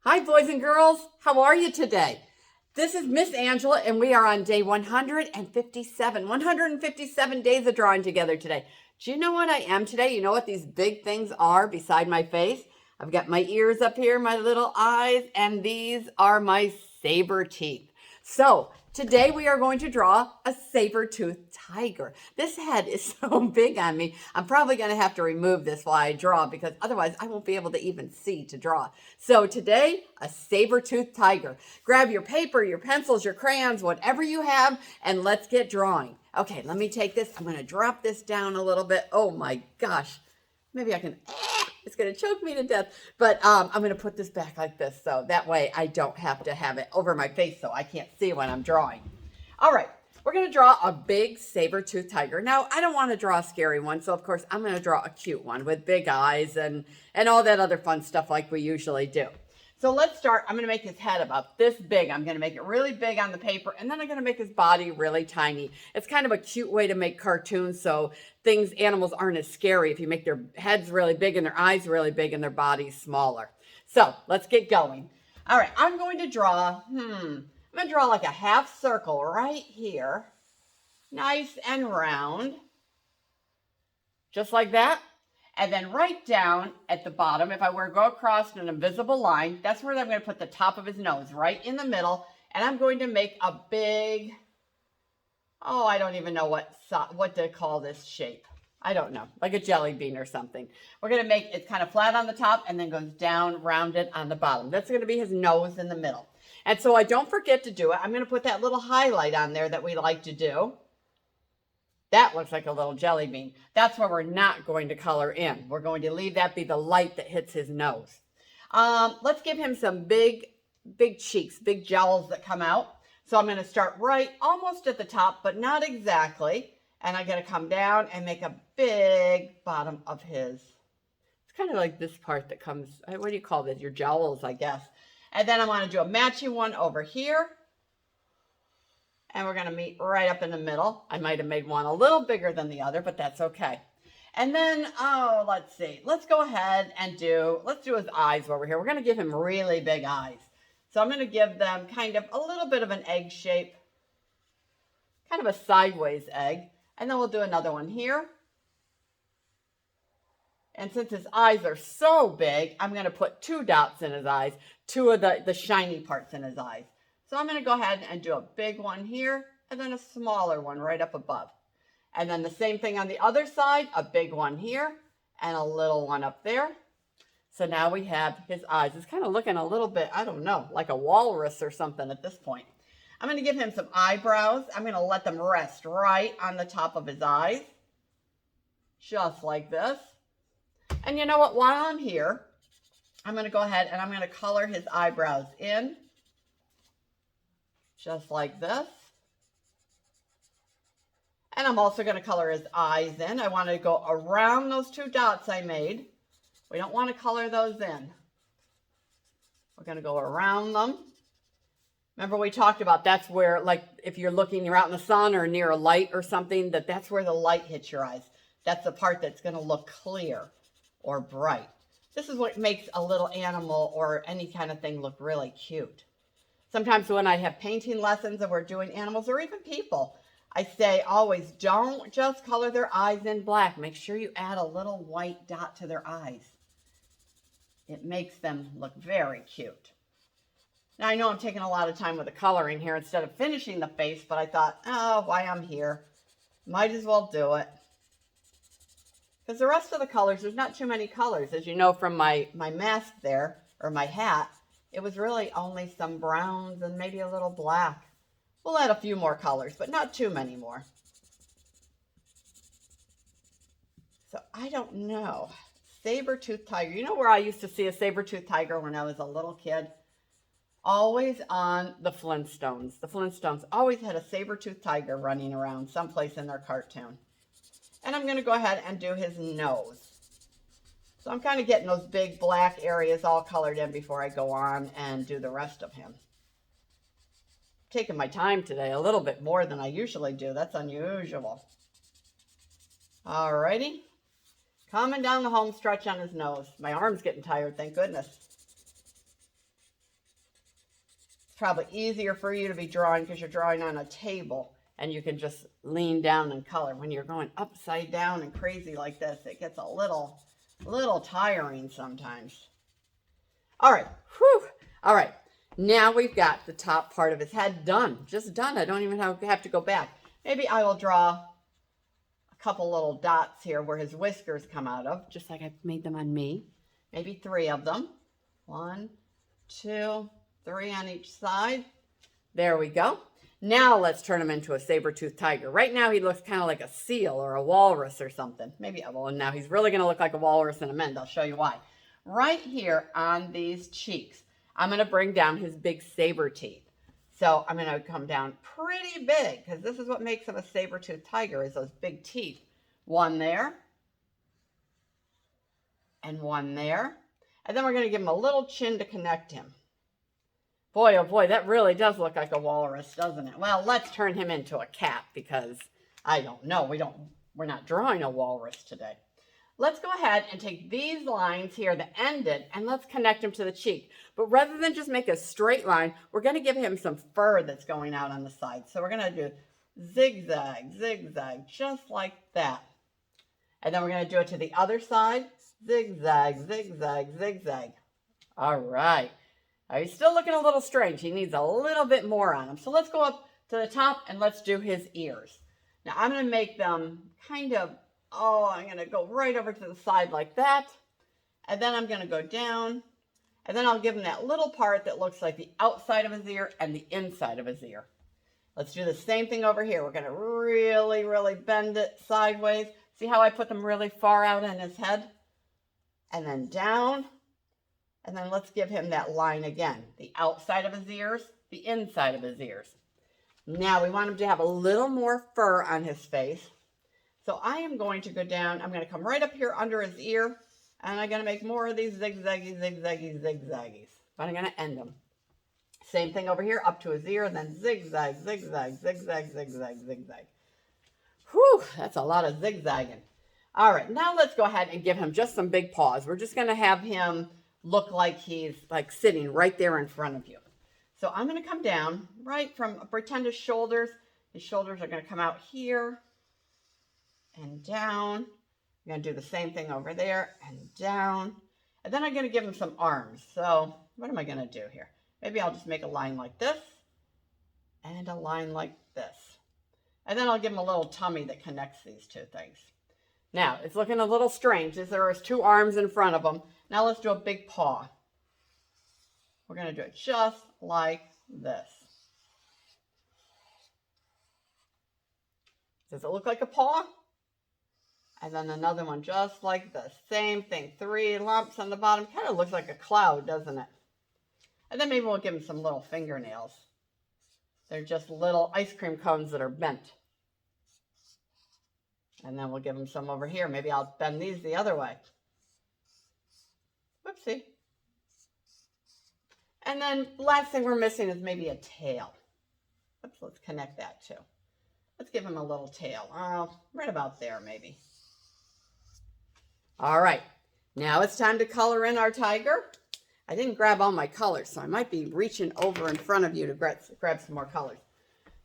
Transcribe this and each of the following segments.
Hi, boys and girls. How are you today? This is Miss Angela, and we are on day 157. 157 days of drawing together today. Do you know what I am today? You know what these big things are beside my face? I've got my ears up here, my little eyes, and these are my saber teeth. So today we are going to draw a saber-toothed tiger. This head is so big on me. I'm probably going to have to remove this while I draw because otherwise I won't be able to even see to draw. So today, a saber-toothed tiger. Grab your paper, your pencils, your crayons, whatever you have, and let's get drawing. Okay, let me take this. I'm going to drop this down a little bit. Oh my gosh. Maybe I can, it's going to choke me to death. But I'm going to put this back like this so that way I don't have to have it over my face so I can't see when I'm drawing. All right, we're going to draw a big saber-toothed tiger. Now, I don't want to draw a scary one, so of course I'm going to draw a cute one with big eyes and all that other fun stuff like we usually do. So let's start. I'm going to make his head about this big. I'm going to make it really big on the paper, and then I'm going to make his body really tiny. It's kind of a cute way to make cartoons so animals aren't as scary if you make their heads really big and their eyes really big and their bodies smaller. So let's get going. All right, I'm going to draw, I'm going to draw like a half circle right here. Nice and round. Just like that. And then right down at the bottom, if I were to go across an invisible line, that's where I'm going to put the top of his nose, right in the middle. And I'm going to make a big, I don't even know what to call this shape. I don't know, like a jelly bean or something. We're going to make it kind of flat on the top and then goes down rounded on the bottom. That's going to be his nose in the middle. And so I don't forget to do it. I'm going to put that little highlight on there that we like to do. That looks like a little jelly bean. That's where we're not going to color in. We're going to leave that be the light that hits his nose. Let's give him some big cheeks, big jowls that come out. So I'm going to start right almost at the top, but not exactly. And I'm going to come down and make a big bottom of his. It's kind of like this part that comes, what do you call this? Your jowls, I guess. And then I'm going to do a matching one over here. And we're going to meet right up in the middle. I might have made one a little bigger than the other, but that's okay. And then, let's see. Let's go ahead and let's do his eyes over here. We're going to give him really big eyes. So I'm going to give them kind of a little bit of an egg shape, kind of a sideways egg. And then we'll do another one here. And since his eyes are so big, I'm going to put 2 dots in his eyes, 2 of the shiny parts in his eyes. So I'm going to go ahead and do a big one here and then a smaller one right up above. And then the same thing on the other side, a big one here and a little one up there. So now we have his eyes. It's kind of looking a little bit, I don't know, like a walrus or something at this point. I'm going to give him some eyebrows. I'm going to let them rest right on the top of his eyes, just like this. And you know what? While I'm here, I'm going to go ahead and I'm going to color his eyebrows in. Just like this. And I'm also going to color his eyes in. I want to go around those 2 dots I made. We don't want to color those in. We're going to go around them. Remember we talked about that's where, like, if you're out in the sun or near a light or something, that's where the light hits your eyes. That's the part that's going to look clear or bright. This is what makes a little animal or any kind of thing look really cute. Sometimes when I have painting lessons and we're doing animals or even people, I say always don't just color their eyes in black. Make sure you add a little white dot to their eyes. It makes them look very cute. Now I know I'm taking a lot of time with the coloring here instead of finishing the face, but I thought, why I'm here, might as well do it. Because the rest of the colors, there's not too many colors. As you know from my mask there, or my hat, it was really only some browns and maybe a little black. We'll add a few more colors, but not too many more. So I don't know. Saber-toothed tiger. You know where I used to see a saber-toothed tiger when I was a little kid? Always on the Flintstones. The Flintstones always had a saber-toothed tiger running around someplace in their cartoon. And I'm going to go ahead and do his nose. So I'm kind of getting those big black areas all colored in before I go on and do the rest of him. Taking my time today, a little bit more than I usually do. That's unusual. Alrighty. Coming down the home stretch on his nose. My arm's getting tired, thank goodness. probably easier for you to be drawing because you're drawing on a table and you can just lean down and color. When you're going upside down and crazy like this, it gets a little tiring sometimes. All right, whew. All right, now we've got the top part of his head done, just done. I don't even have to go back. Maybe I will draw a couple little dots here where his whiskers come out of, just like I made them on me. Maybe 3 of them. 1, 2, 3 on each side. There we go. Now let's turn him into a saber-toothed tiger. Right now he looks kind of like a seal or a walrus or something. Maybe, well, now he's really going to look like a walrus in a minute. I'll show you why. Right here on these cheeks, I'm going to bring down his big saber teeth. So I'm going to come down pretty big because this is what makes him a saber-toothed tiger is those big teeth. 1 there and 1 there. And then we're going to give him a little chin to connect him. Boy, oh boy, that really does look like a walrus, doesn't it? Well, let's turn him into a cat because I don't know. We're not drawing a walrus today. Let's go ahead and take these lines here that end it and let's connect him to the cheek. But rather than just make a straight line, we're going to give him some fur that's going out on the side. So we're going to do zigzag, zigzag, just like that. And then we're going to do it to the other side. Zigzag, zigzag, zigzag. All right. He's still looking a little strange. He needs a little bit more on him. So let's go up to the top and let's do his ears. Now I'm going to make them kind of, I'm going to go right over to the side like that. And then I'm going to go down. And then I'll give him that little part that looks like the outside of his ear and the inside of his ear. Let's do the same thing over here. We're going to really, really bend it sideways. See how I put them really far out on his head? And then down, and then let's give him that line again. The outside of his ears, the inside of his ears. Now we want him to have a little more fur on his face. So I am going to go down, I'm going to come right up here under his ear, and I'm going to make more of these zigzaggy, zigzaggy, zigzaggies. But I'm going to end them. Same thing over here, up to his ear, and then zigzag, zigzag, zigzag, zigzag, zigzag. Whew, that's a lot of zigzagging. All right, now let's go ahead and give him just some big paws. We're just going to have him look like he's like sitting right there in front of you. So I'm going to come down right from, pretend his shoulders. His shoulders are going to come out here and down. I'm going to do the same thing over there and down. And then I'm going to give him some arms. So what am I going to do here? Maybe I'll just make a line like this and a line like this. And then I'll give him a little tummy that connects these two things. Now, it's looking a little strange as there is 2 arms in front of him. Now let's do a big paw. We're going to do it just like this. Does it look like a paw? And then another one just like this. Same thing. 3 lumps on the bottom. Kind of looks like a cloud, doesn't it? And then maybe we'll give him some little fingernails. They're just little ice cream cones that are bent. And then we'll give him some over here. Maybe I'll bend these the other way. Whoopsie. And then last thing we're missing is maybe a tail. Oops, let's connect that too. Let's give him a little tail. Right about there maybe. All right. Now it's time to color in our tiger. I didn't grab all my colors, so I might be reaching over in front of you to grab some more colors.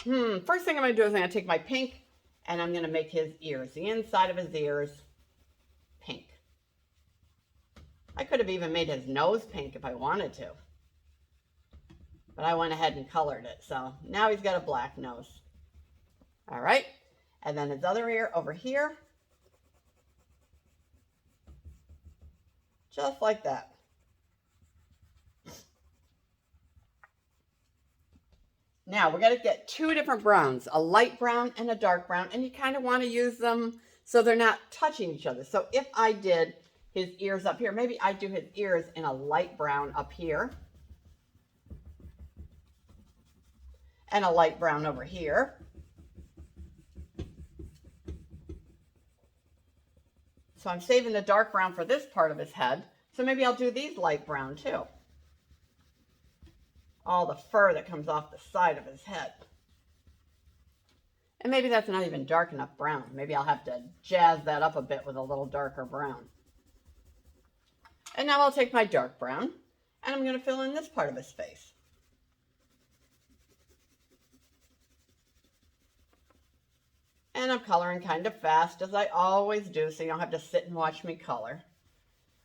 First thing I'm going to do is I'm going to take my pink and I'm going to make his ears, the inside of his ears, pink. I could have even made his nose pink if I wanted to. But I went ahead and colored it. So now he's got a black nose. All right. And then his other ear over here. Just like that. Now we're going to get 2 different browns, a light brown and a dark brown, and you kind of want to use them so they're not touching each other. So if I did his ears up here, maybe I do his ears in a light brown up here and a light brown over here. So I'm saving the dark brown for this part of his head. So maybe I'll do these light brown too. All the fur that comes off the side of his head. And maybe that's not even dark enough brown. Maybe I'll have to jazz that up a bit with a little darker brown. And now I'll take my dark brown and I'm going to fill in this part of his face. And I'm coloring kind of fast, as I always do, so you don't have to sit and watch me color.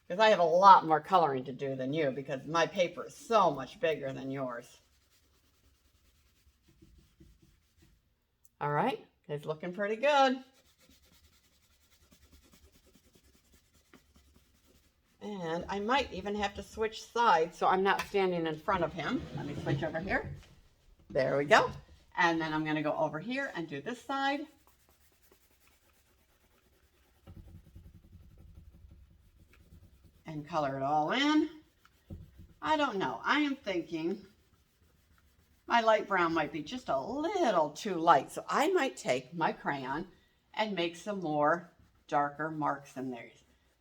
Because I have a lot more coloring to do than you, because my paper is so much bigger than yours. All right, it's looking pretty good. And I might even have to switch sides so I'm not standing in front of him. Let me switch over here. There we go. And then I'm going to go over here and do this side. And color it all in. I don't know. I am thinking my light brown might be just a little too light. So I might take my crayon and make some more darker marks in there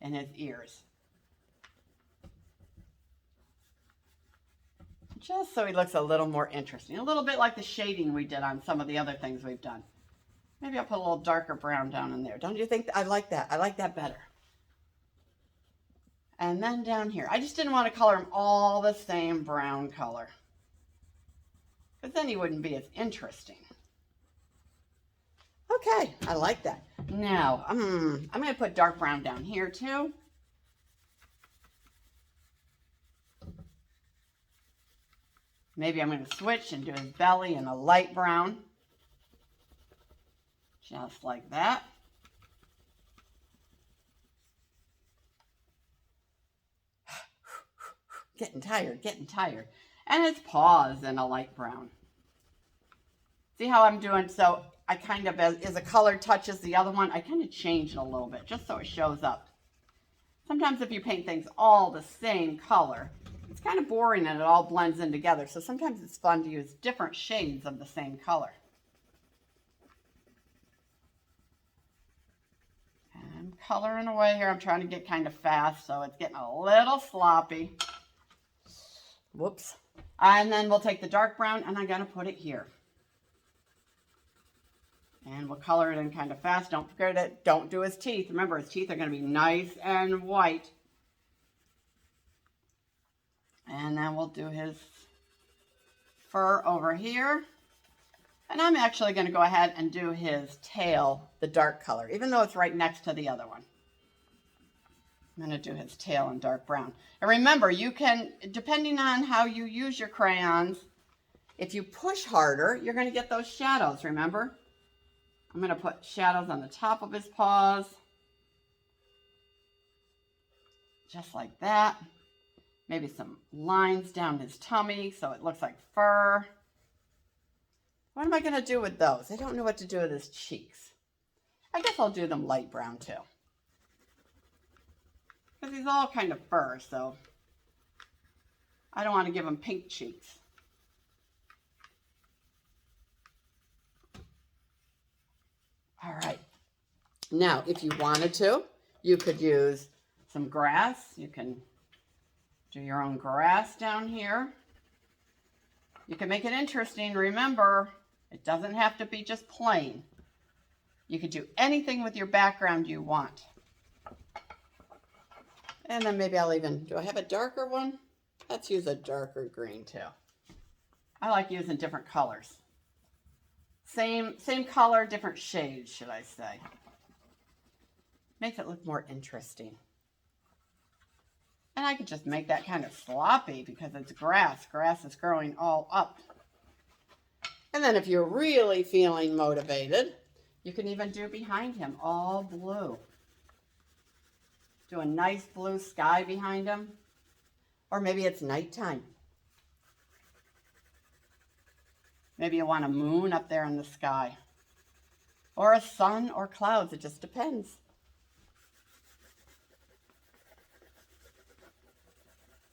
in his ears. Just so he looks a little more interesting. A little bit like the shading we did on some of the other things we've done. Maybe I'll put a little darker brown down in there. Don't you think? I like that. I like that better. And then down here, I just didn't want to color him all the same brown color, because then he wouldn't be as interesting. Okay, I like that. Now, I'm going to put dark brown down here too. Maybe I'm going to switch and do his belly in a light brown. Just like that. Getting tired, getting tired. And his paws in a light brown. See how I'm doing? So I kind of, as a color touches the other one, I kind of change it a little bit just so it shows up. Sometimes if you paint things all the same color, it's kind of boring and it all blends in together. So sometimes it's fun to use different shades of the same color. And I'm coloring away here. I'm trying to get kind of fast, so it's getting a little sloppy. Whoops. And then we'll take the dark brown and I'm going to put it here. And we'll color it in kind of fast. Don't forget it. Don't do his teeth. Remember, his teeth are going to be nice and white. And then we'll do his fur over here. And I'm actually going to go ahead and do his tail, the dark color, even though it's right next to the other one. I'm going to do his tail in dark brown. And remember, you can, depending on how you use your crayons, if you push harder, you're going to get those shadows, remember? I'm going to put shadows on the top of his paws. Just like that. Maybe some lines down his tummy so it looks like fur. What am I going to do with those? I don't know what to do with his cheeks. I guess I'll do them light brown too. Because he's all kind of fur, so I don't want to give him pink cheeks. All right. Now, if you wanted to, you could use some grass. You can do your own grass down here. You can make it interesting. Remember, it doesn't have to be just plain. You could do anything with your background you want. And then maybe I'll even, do I have a darker one? Let's use a darker green too. I like using different colors. Same color, different shades, should I say. Makes it look more interesting. And I could just make that kind of sloppy because it's grass. Grass is growing all up. And then if you're really feeling motivated, you can even do behind him all blue. Do a nice blue sky behind him. Or maybe it's nighttime. Maybe you want a moon up there in the sky. Or a sun or clouds. It just depends.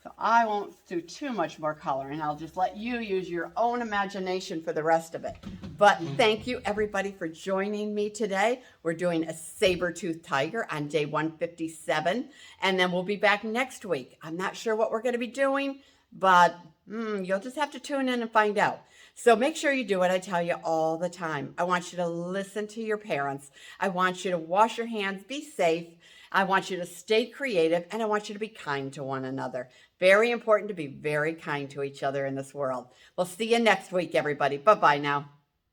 So I won't do too much more coloring. I'll just let you use your own imagination for the rest of it. But thank you everybody for joining me today. We're doing a saber-toothed tiger on day 157. And then we'll be back next week. I'm not sure what we're going to be doing, but you'll just have to tune in and find out. So make sure you do what I tell you all the time. I want you to listen to your parents. I want you to wash your hands, be safe. I want you to stay creative, and I want you to be kind to one another. Very important to be very kind to each other in this world. We'll see you next week, everybody. Bye-bye now.